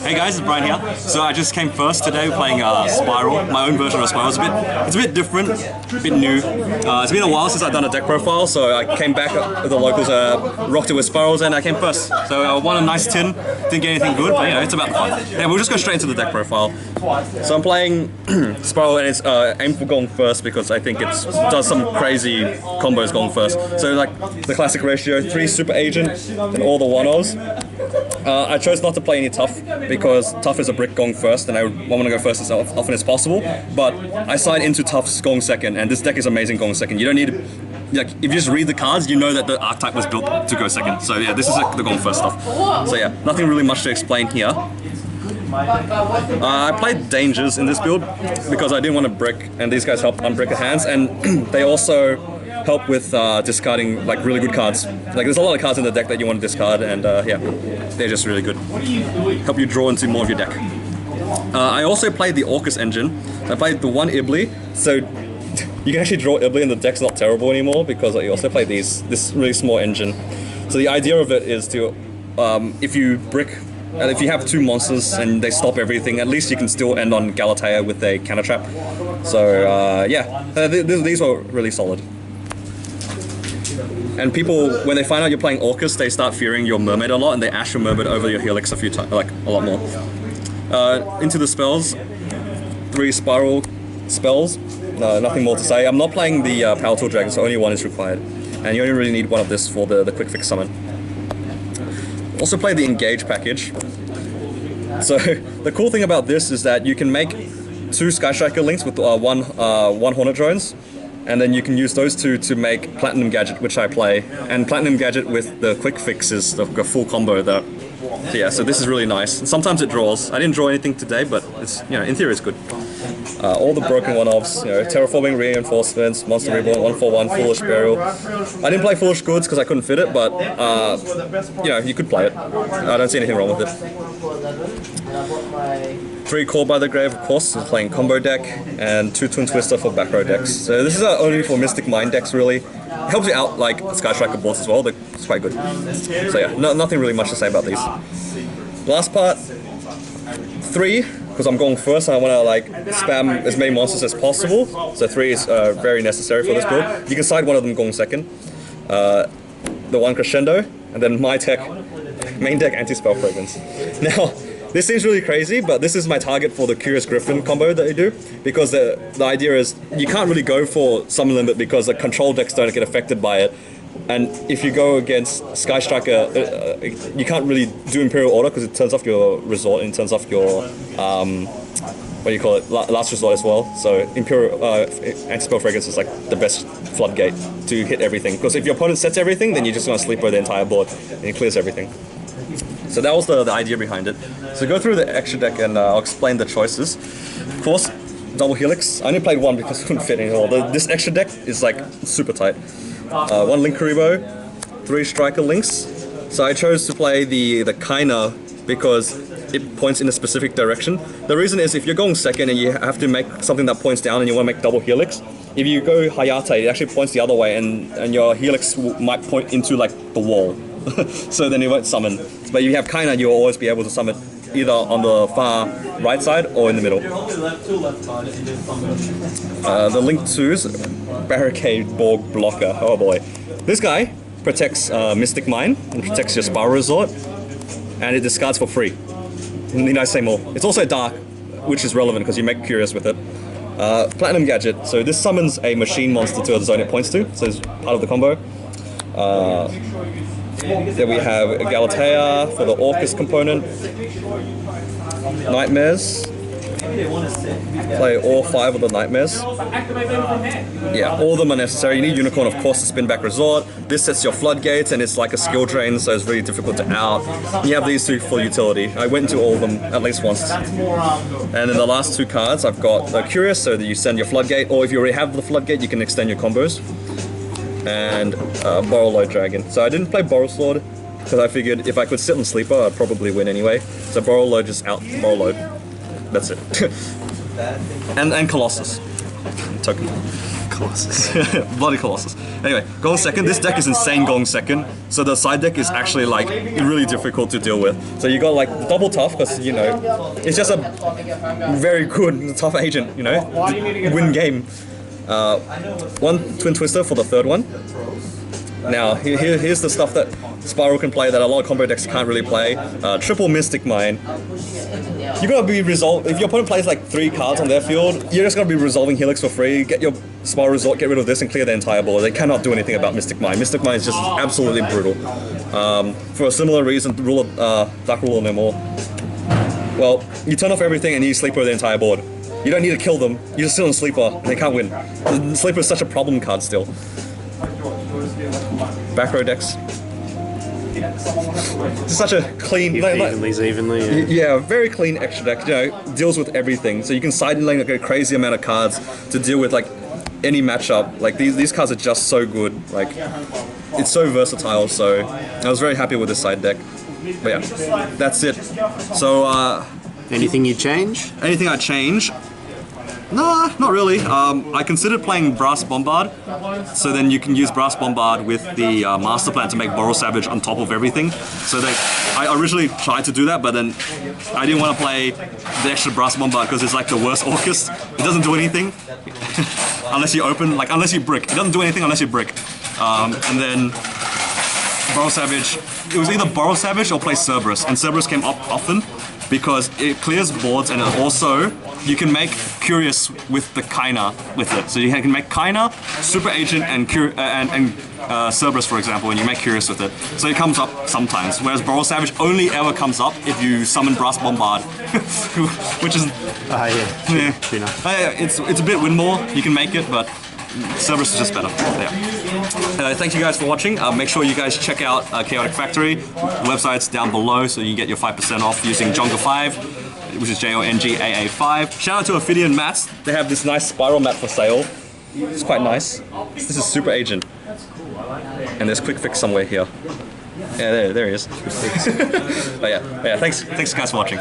Hey guys, it's Brian here. So I just came first today playing Spyral, my own version of Spyral. It's a bit different, a bit new. It's been a while since I've done a deck profile, so I came back with the locals, rocked it with Spyrals, and I came first. So I won a nice tin, didn't get anything good, but you know, it's about fun. Yeah, we'll just go straight into the deck profile. So I'm playing Spyral, and it's aimed for going first because I think it does some crazy combos going first. So like the classic ratio, 3 Super Agent and all the 1-0s. I chose not to play any tough because tough is a brick going first and I want to go first as often as possible, but I side into toughs going second, and this deck is amazing going second. You don't need, like, if you just read the cards, you know that the archetype was built to go second. So yeah, this is like the going first stuff. So yeah, nothing really much to explain here. I played Dangers in this build because I didn't want to brick, and these guys help unbrick the hands, and they also help with discarding like really good cards. Like there's a lot of cards in the deck that you want to discard, and yeah, they're just really good. Help you draw into more of your deck. I also played the Orcus engine. I played the 1 Ibli, so you can actually draw Ibli and the deck's not terrible anymore because you also play this really small engine. So the idea of it is to, if you brick, and if you have 2 monsters and they stop everything, at least you can still end on Galatea with a counter trap. So yeah, these were really solid. And people, when they find out you're playing Orcus, they start fearing your Mermaid a lot, and they ash your Mermaid over your Helix a few times, like a lot more. Into the spells, 3 Spyral spells, nothing more to say. I'm not playing the Power Tool Dragon, so only 1 is required. And you only really need 1 of this for the quick fix summon. Also play the Engage package. So the cool thing about this is that you can make 2 Sky Striker links with one Hornet drones, and then you can use those 2 to make Platinum Gadget, which I play, and Platinum Gadget with the quick fixes, the full combo there. So yeah, so this is really nice. And sometimes it draws. I didn't draw anything today, but it's, you know, in theory it's good. All the broken one-offs, you know, Terraforming Reinforcements, Monster Reborn, 141, Foolish Burial. I didn't play Foolish Goods because I couldn't fit it, but you know, you could play it. I don't see anything wrong with it. 3 Call by the Grave, of course, I'm playing combo deck, and 2 Twin Twister for back row decks. So this is only for Mystic Mind decks, really. It helps you out like Sky Striker boards as well, it's quite good. So yeah, nothing really much to say about these. Last part, 3, because I'm going first and I want to like spam as many monsters as possible. So 3 is very necessary for this build. You can side one of them going second. The 1 Crescendo, and then my tech, main deck Anti-Spell Fragrance. Now, this seems really crazy, but this is my target for the Curious Griffin combo that you do, because the idea is you can't really go for Summon Limit because the control decks don't get affected by it. And if you go against Sky Striker, you can't really do Imperial Order because it turns off your resort and turns off your, what do you call it, last resort as well. So Imperial Anti-Spell Fragrance is like the best floodgate to hit everything. Because if your opponent sets everything, then you're just going to sleep over the entire board and it clears everything. So that was the idea behind it. So go through the extra deck and I'll explain the choices. Of course, double Helix. I only played 1 because I couldn't fit any more. This extra deck is like super tight. 1 Link Karibo, 3 Striker Links. So I chose to play the Kaina because it points in a specific direction. The reason is if you're going second and you have to make something that points down and you want to make double Helix, if you go Hayate, it actually points the other way and your Helix might point into like the wall. So then it won't summon. But if you have Kaina, you'll always be able to summon either on the far right side or in the middle. The Link 2's Barricade Borg Blocker. Oh boy. This guy protects Mystic Mine and protects your Spyral Resort, and it discards for free. Need I say more? It's also dark, which is relevant because you make Curious with it. Platinum Gadget. So this summons a machine monster to the zone it points to, so it's part of the combo. Then we have Galatea for the Orcus component. Nightmares. Play all 5 of the Nightmares. Yeah, all of them are necessary. You need Unicorn, of course, to spin back Resort. This sets your floodgates and it's like a skill drain, so it's really difficult to out. You have these 2 for utility. I went into all of them at least once. And then the last 2 cards, I've got Curious, so that you send your floodgate, or if you already have the floodgate, you can extend your combos. And Borrowload Dragon. So I didn't play Borrowload because I figured if I could sit on Sleeper, I'd probably win anyway. So Borrowload just out Borrowload. That's it. and Colossus. Token. Colossus. Bloody Colossus. Anyway, going second. This deck is insane going second. So the side deck is actually like really difficult to deal with. So you got like double tough because you know it's just a very good tough agent. You know, win game. One Twin Twister for the third one. Now here's the stuff that Spyral can play that a lot of combo decks can't really play. Triple Mystic Mine. You gotta be if your opponent plays like 3 cards on their field, you're just gonna be resolving Helix for free, get your Spyral Resort, get rid of this and clear the entire board. They cannot do anything about Mystic Mine. Mystic Mine is just absolutely brutal. For a similar reason, Dark Ruler no more. Well, you turn off everything and you sleeper the entire board. You don't need to kill them, you're just still in sleeper and they can't win. The sleeper is such a problem card still. Back row decks. It's such a clean, evenly. Yeah, very clean extra deck. You know, deals with everything. So you can side lane like a crazy amount of cards to deal with like any matchup. Like these cards are just so good. Like it's so versatile. So I was very happy with this side deck. But yeah, that's it. So anything you change? Anything I change? No, not really. I considered playing Brass Bombard, so then you can use Brass Bombard with the Master Plan to make Boral Savage on top of everything. So I originally tried to do that, but then I didn't want to play the extra Brass Bombard because it's like the worst Orcust. It doesn't do anything unless you unless you brick. It doesn't do anything unless you brick. And then Boral Savage, it was either Boral Savage or play Cerberus, and Cerberus came up often because it clears boards and it also you can make Curious with the Kaina with it. So you can make Kaina, Super Agent, and Cerberus, for example, and you make Curious with it. So it comes up sometimes, whereas Boral Savage only ever comes up if you summon Brass Bombard, which is... it's a bit win more, you can make it, but Cerberus is just better. Yeah. Thank you guys for watching. Make sure you guys check out Chaotic Factory. The website's down below, so you can get your 5% off using Jonga5. Which is JONGAA5. Shout out to Ophidian Mats. They have this nice Spyral mat for sale. It's quite nice. This is Super Agent. And there's Quick Fix somewhere here. Yeah, there he is. But yeah, thanks guys for watching.